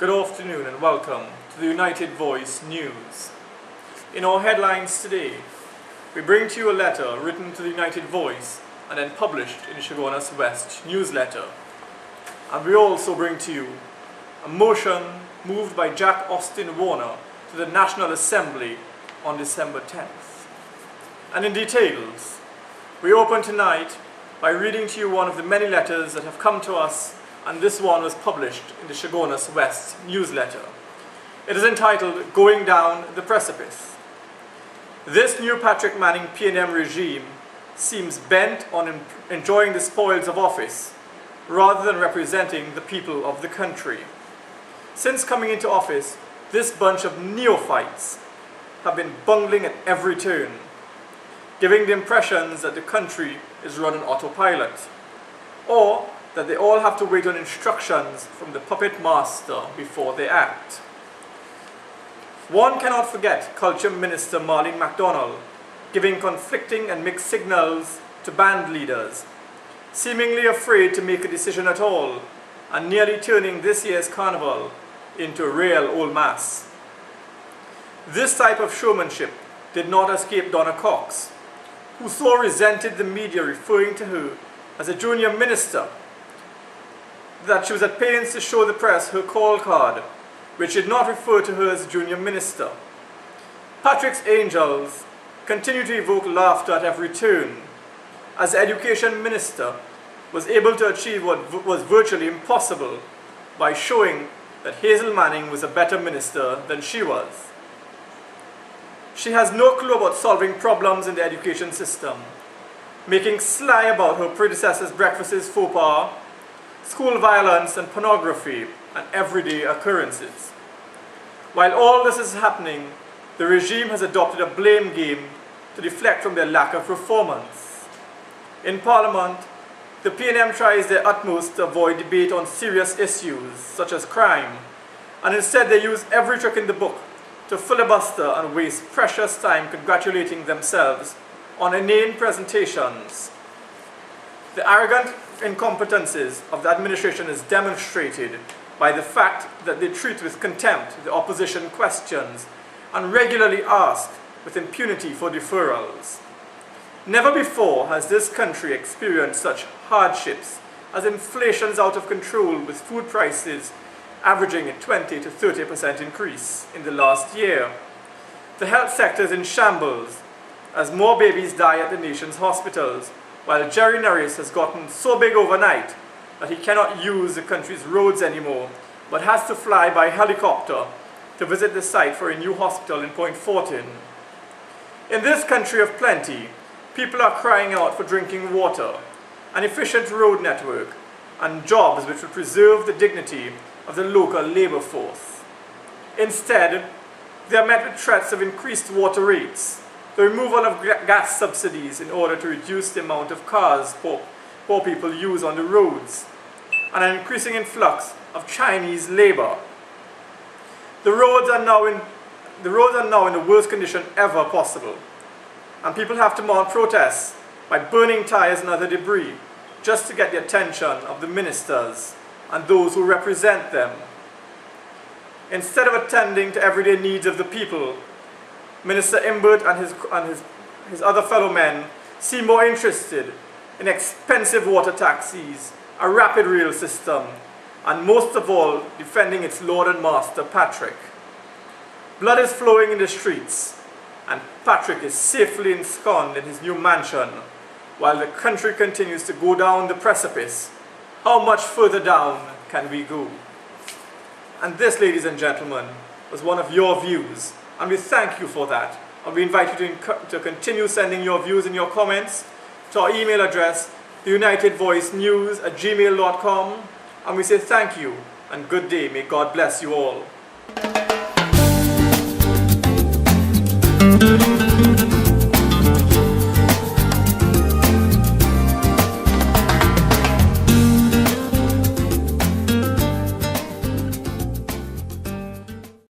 Good afternoon and welcome to the United Voice News. In our headlines today, we bring to you a letter written to the United Voice and then published in the Chaguanas West newsletter. And we also bring to you a motion moved by Jack Austin Warner to the National Assembly on December 10th. And in details, we open tonight by reading to you one of the many letters that have come to us, and this one was published in the Chaguanas West newsletter. It is entitled, Going Down the Precipice. This new Patrick Manning PNM regime seems bent on enjoying the spoils of office rather than representing the people of the country. Since coming into office, this bunch of neophytes have been bungling at every turn, giving the impressions that the country is run on autopilot, or that they all have to wait on instructions from the puppet master before they act. One cannot forget Culture Minister Marlene MacDonald giving conflicting and mixed signals to band leaders, seemingly afraid to make a decision at all, and nearly turning this year's carnival into a real old mass. This type of showmanship did not escape Donna Cox, who so resented the media referring to her as a junior minister that she was at pains to show the press her call card, which did not refer to her as a junior minister. Patrick's angels continue to evoke laughter at every turn, as the education minister was able to achieve what was virtually impossible by showing that Hazel Manning was a better minister than she was. She has no clue about solving problems in the education system, making sly about her predecessor's breakfast faux pas, school violence and pornography, and everyday occurrences. While all this is happening, the regime has adopted a blame game to deflect from their lack of performance. In Parliament, the PNM tries their utmost to avoid debate on serious issues such as crime, and instead they use every trick in the book to filibuster and waste precious time congratulating themselves on inane presentations. The arrogant incompetences of the administration is demonstrated by the fact that they treat with contempt the opposition questions and regularly ask with impunity for deferrals. Never before has this country experienced such hardships as inflation's out of control, with food prices averaging a 20 to 30% increase in the last year. The health sector is in shambles as more babies die at the nation's hospitals, while Jerry Norris has gotten so big overnight that he cannot use the country's roads anymore, but has to fly by helicopter to visit the site for a new hospital in Point Fortin. In this country of plenty, people are crying out for drinking water, an efficient road network, and jobs which would preserve the dignity of the local labor force. Instead, they are met with threats of increased water rates, the removal of gas subsidies in order to reduce the amount of cars poor people use on the roads, and an increasing influx of Chinese labor. The roads are now in the worst condition ever possible, and people have to mount protests by burning tires and other debris just to get the attention of the ministers and those who represent them. Instead of attending to everyday needs of the people, Minister Imbert and his other fellow men seem more interested in expensive water taxis, a rapid rail system, and most of all, defending its Lord and Master, Patrick. Blood is flowing in the streets, and Patrick is safely ensconced in his new mansion, while the country continues to go down the precipice. How much further down can we go? And this, ladies and gentlemen, was one of your views, and we thank you for that. And we invite you to continue sending your views and your comments to our email address, theunitedvoicenews@gmail.com, and we say thank you and good day. May God bless you all.